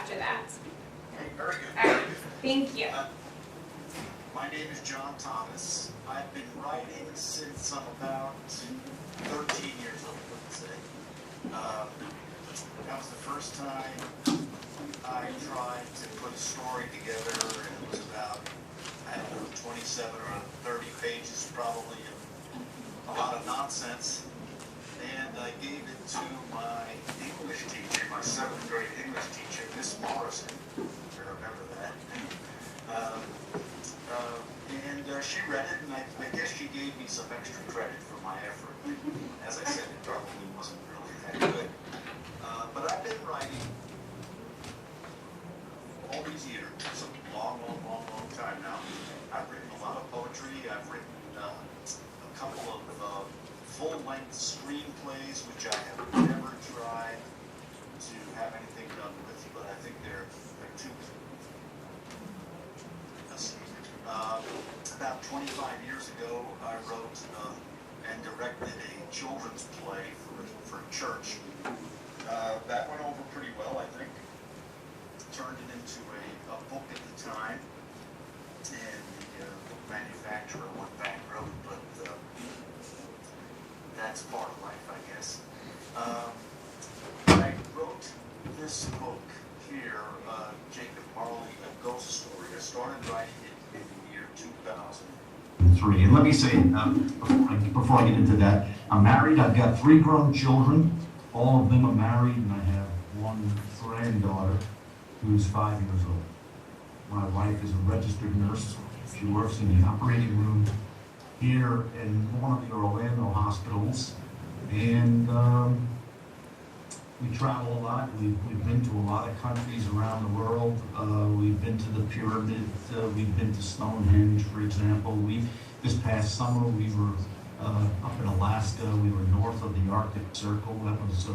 after that. Okay, very good. All right, thank you. My name is John Thomas. I've been writing since I'm about 13 years old, let's say. That was the first time I tried to put a story together, and it was about, I don't know, 27 or 30 pages probably, of a lot of nonsense. And I gave it to my English teacher, my 7th grade English teacher, Miss Morrison. I remember that. And she read it, and I guess she gave me some extra credit for my effort. As I said, it probably wasn't really that good. But I've been writing all these years. It's a long time now. I've written a lot of poetry. I've written a couple of full-length screenplays, which I have never tried to have anything done with, but I think they're too. About 25 years ago, I wrote and directed a children's play for church. That went over pretty well, I think. Turned it into a book at the time, and the book manufacturer went bankrupt, but that's part of life, I guess. I wrote this book here, Jacob Marley, A Ghost Story. I started writing it in the year 2003. And let me say, before I get into that, I'm married. I've got 3 grown children. All of them are married, and I have 1 granddaughter who's 5 years old. My wife is a registered nurse. She works in the operating room here in one of the Orlando hospitals, and we travel a lot. We've been to a lot of countries around the world. We've been to the pyramids. We've been to Stonehenge, for example. This past summer we were up in Alaska. We were north of the Arctic Circle. That was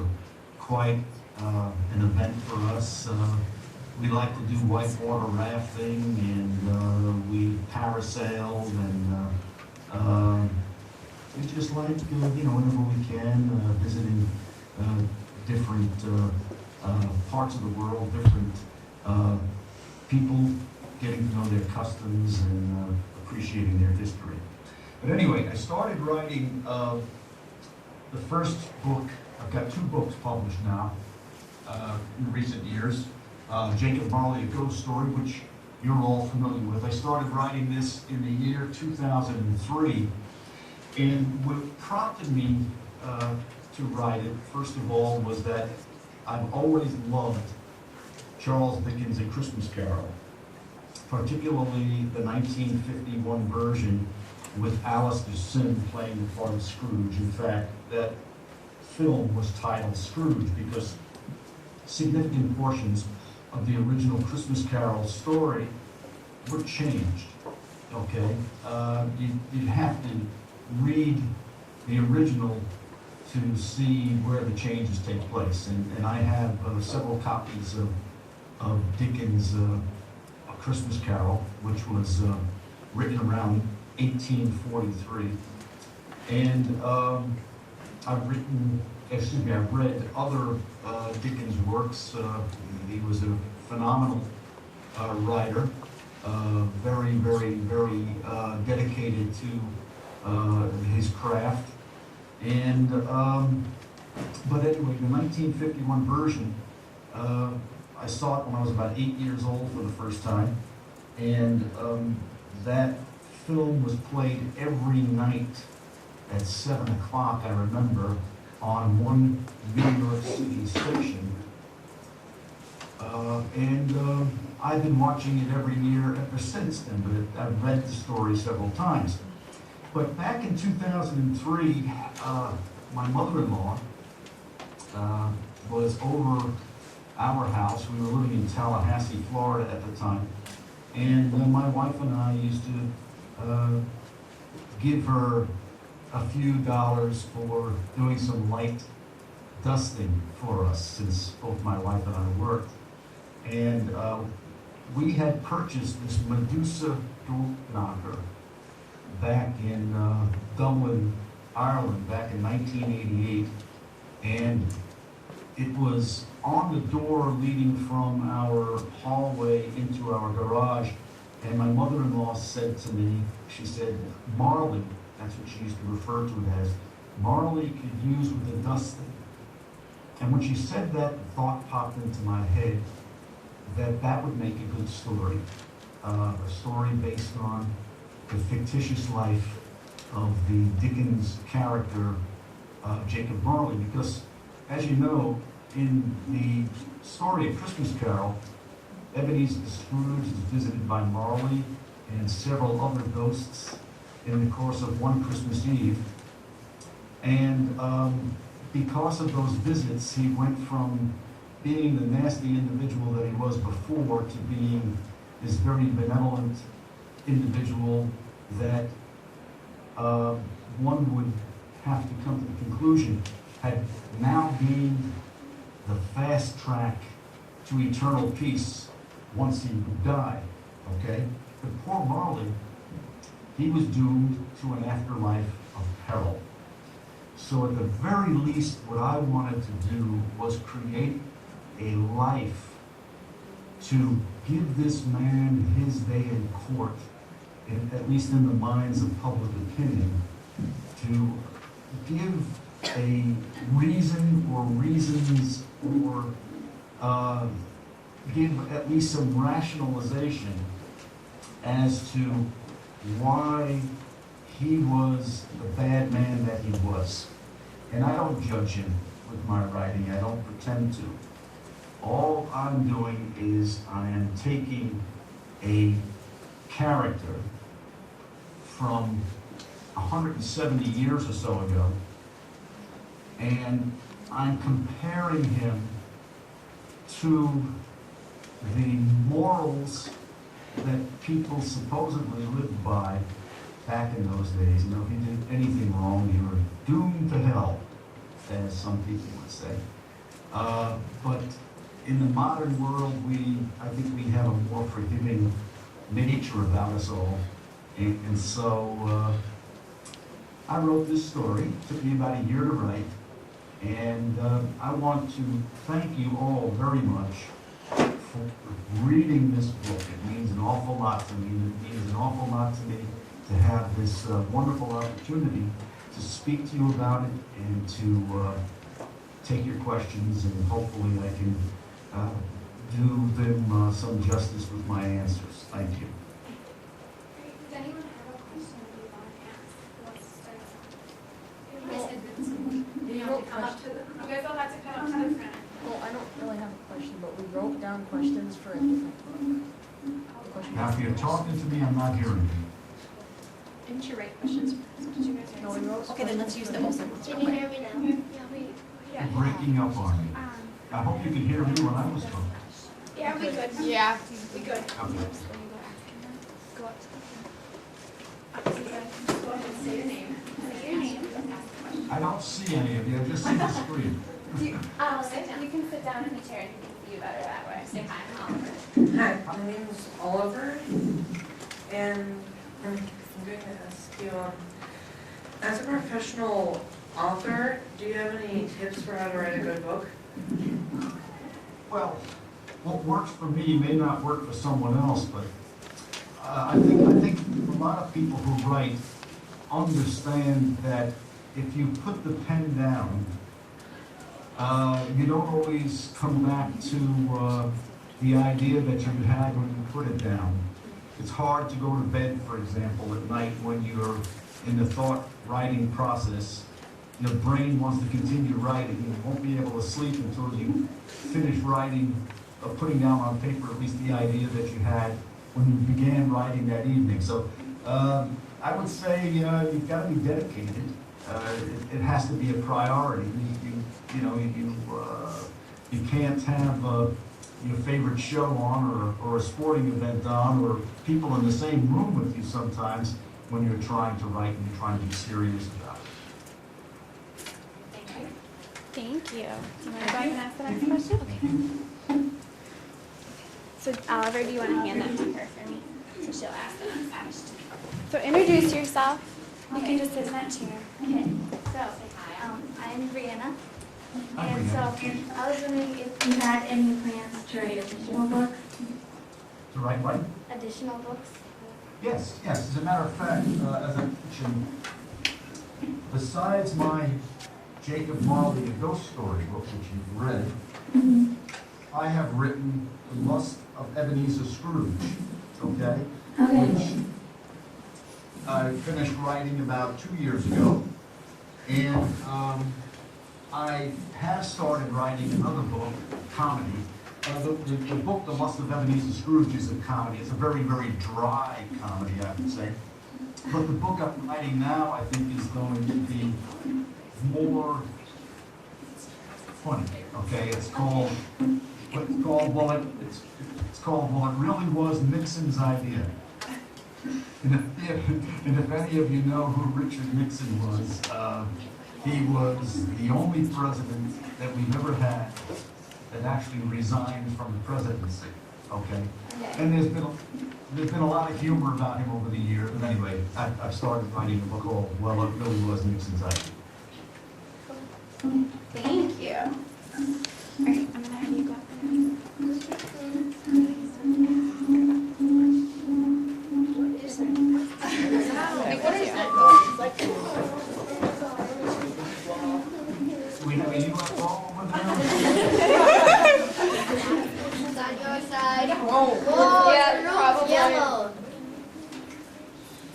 quite an event for us. We like to do whitewater rafting, and we parasailed, and we just like, whenever we can, visiting different parts of the world, different people, getting to know their customs and appreciating their history. But anyway, I started writing the first book. I've got 2 books published now in recent years. Jacob Marley, A Ghost Story, which you're all familiar with. I started writing this in the year 2003, and what prompted me to write it, first of all, was that I've always loved Charles Dickens' A Christmas Carol, particularly the 1951 version with Alistair Sim playing the part of Scrooge. In fact, that film was titled Scrooge because significant portions of the original Christmas Carol story were changed. Okay, you'd have to read the original to see where the changes take place, and I have several copies of Dickens' A Christmas Carol, which was written around 1843, and I've read other Dickens works. He was a phenomenal writer, very dedicated to his craft. And but anyway, the 1951 version, I saw it when I was about 8 years old for the first time, and that film was played every night at 7 o'clock, I remember, on one New York City station. And I've been watching it every year ever since then, but I've read the story several times. But back in 2003, my mother-in-law was over our house. We were living in Tallahassee, Florida at the time. And my wife and I used to give her a few dollars for doing some light dusting for us, since both my wife and I worked. And we had purchased this Medusa door knocker back in Dublin, Ireland, back in 1988. And it was on the door leading from our hallway into our garage, and my mother-in-law said to me, she said, Marley, that's what she used to refer to it as, Marley could use with the dusting. And when she said that, the thought popped into my head that that would make a good story. A story based on the fictitious life of the Dickens character, Jacob Marley, because as you know, in the story of Christmas Carol, Ebenezer Scrooge is visited by Marley and several other ghosts in the course of one Christmas Eve. And because of those visits, he went from being the nasty individual that he was before to being this very benevolent individual that one would have to come to the conclusion had now gained the fast track to eternal peace once he would die, okay? But poor Marley, he was doomed to an afterlife of peril. So at the very least, what I wanted to do was create a life to give this man his day in court, at least in the minds of public opinion, to give a reason or reasons or give at least some rationalization as to why he was the bad man that he was. And I don't judge him with my writing. I don't pretend to. All I'm doing is I am taking a character from 170 years or so ago, and I'm comparing him to the morals that people supposedly lived by back in those days. You know, if you did anything wrong, you were doomed to hell, as some people would say. But in the modern world, I think we have a more forgiving nature about us all. And so I wrote this story. It took me about a year to write. And I want to thank you all very much for reading this book. It means an awful lot to me. It means an awful lot to me to have this wonderful opportunity to speak to you about it and to take your questions, and hopefully I can do them some justice with my answers. Thank you. Does anyone have a question that you want to ask? Who wants to start us off? You guys all have to come up to the front. Well, I don't really have a question, but we wrote down questions for a different book. Now, if you're talking to me, I'm not hearing you. Didn't you write questions? Did you guys write No, we some? wrote. Okay, then let's use the whole sentence. Can you hear me now? Yeah, You're breaking up on me. I hope you could hear me when I was talking. Yeah, we good. Yeah. We good. Okay. Go up to the front. Go ahead and say your name. Say your name. Ask the question. I don't see any of you. I just see the screen. You can sit down in the chair and you can see you better that way. Say hi, I'm Oliver. Hi, my name is Oliver, and I'm going to ask you, as a professional author, do you have any tips for how to write a good book? Well, what works for me may not work for someone else, but I think a lot of people who write understand that if you put the pen down, you don't always come back to the idea that you had when you put it down. It's hard to go to bed, for example, at night when you're in the thought writing process. Your brain wants to continue writing. You won't be able to sleep until you finish writing, putting down on paper at least the idea that you had when you began writing that evening. So I would say you've got to be dedicated. It has to be a priority. You can't have your favorite show on or a sporting event on or people in the same room with you sometimes when you're trying to write and you're trying to be serious about it. Thank you. Thank you. Do you want to go ahead and ask the next question? Okay. So Oliver, do you want to hand that to her for me? So she'll ask the next question. So introduce yourself. You can just sit in that chair. Okay, so I'm Brianna, Hi, And so, Brianna. I was wondering if you had any plans to write additional books? The right way? Additional books? Yes, yes. As a matter of fact, as I mentioned, besides my Jacob Marley, A Ghost Story book, which you've read, I have written The Lust of Ebenezer Scrooge, okay? Which I finished writing about 2 years ago. And I have started writing another book, comedy. The book, The Lust of Ebenezer Scrooge, is a comedy. It's a very, very dry comedy, I would say. But the book I'm writing now, I think, is going to be more funny. Okay, it's called well, it really was Nixon's idea. And if any of you know who Richard Nixon was, he was the only president that we've ever had that actually resigned from the presidency. Okay, and there's been a lot of humor about him over the years. But anyway, I've started writing a book called "Well, it really was Nixon's idea." Thank you. All right, I'm gonna have you go. We have a UFO over there. It's on your side. Whoa. Yeah, probably. Yellow.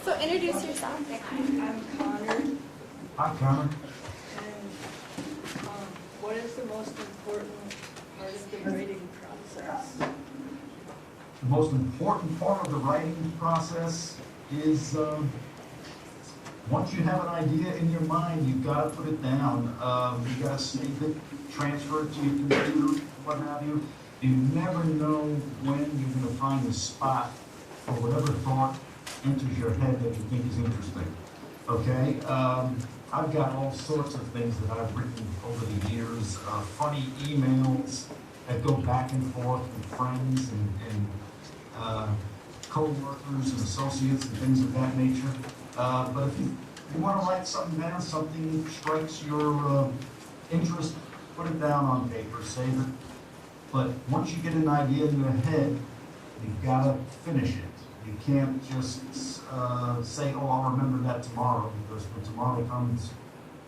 So introduce yourself. I'm Connor, Hi, Connor. and what is the most important part of the writing process? The most important part of the writing process is once you have an idea in your mind, you've got to put it down. You've got to save it, transfer it to your computer, what have you. You never know when you're going to find the spot for whatever thought enters your head that you think is interesting. Okay? I've got all sorts of things that I've written over the years, funny emails that go back and forth with friends and co-workers and associates and things of that nature. But if you want to write something down, something strikes your interest, put it down on paper, save it. But once you get an idea in your head, you've got to finish it. You can't just say, oh, I'll remember that tomorrow, because when tomorrow comes,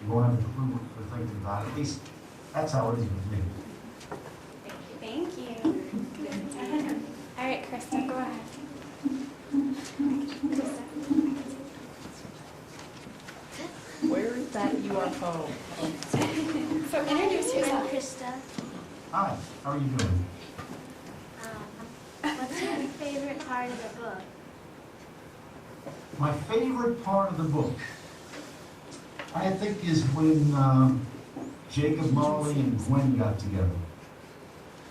you won't have a clue what you're thinking about. At least that's how it is with me. Thank you. All right, Krista, go ahead. Where is that UFO? So introduce yourself. Krista. Hi, how are you doing? What's your favorite part of the book? My favorite part of the book, I think, is when Jacob Marley and Gwen got together.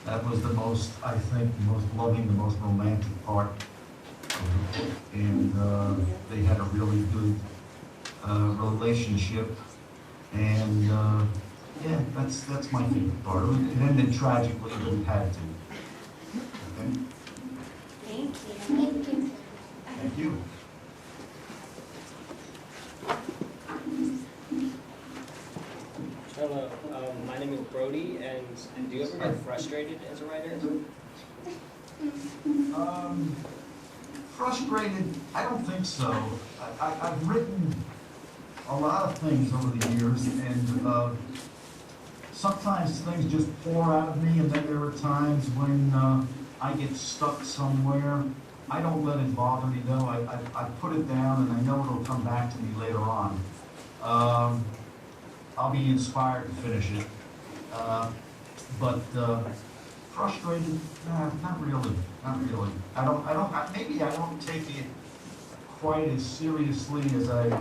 That was the most, I think, the most loving, the most romantic part of the book. And they had a really good relationship. And yeah, that's my favorite part. It ended tragically, but it had to. Okay? Thank you. Thank you. Thank you. Hello, my name is Brody, and do you ever get frustrated as a writer? Frustrated? I don't think so. I've written a lot of things over the years, and sometimes things just pour out of me, and then there are times when I get stuck somewhere. I don't let it bother me, though. I put it down, and I know it'll come back to me later on. I'll be inspired to finish it. But frustrated? Nah, not really. Not really. Maybe I don't take it quite as seriously as I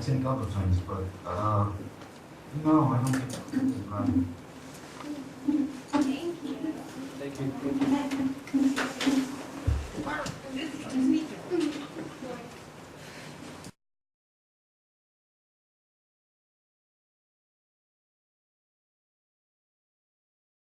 take other things, but no, I don't think Thank you. Thank you.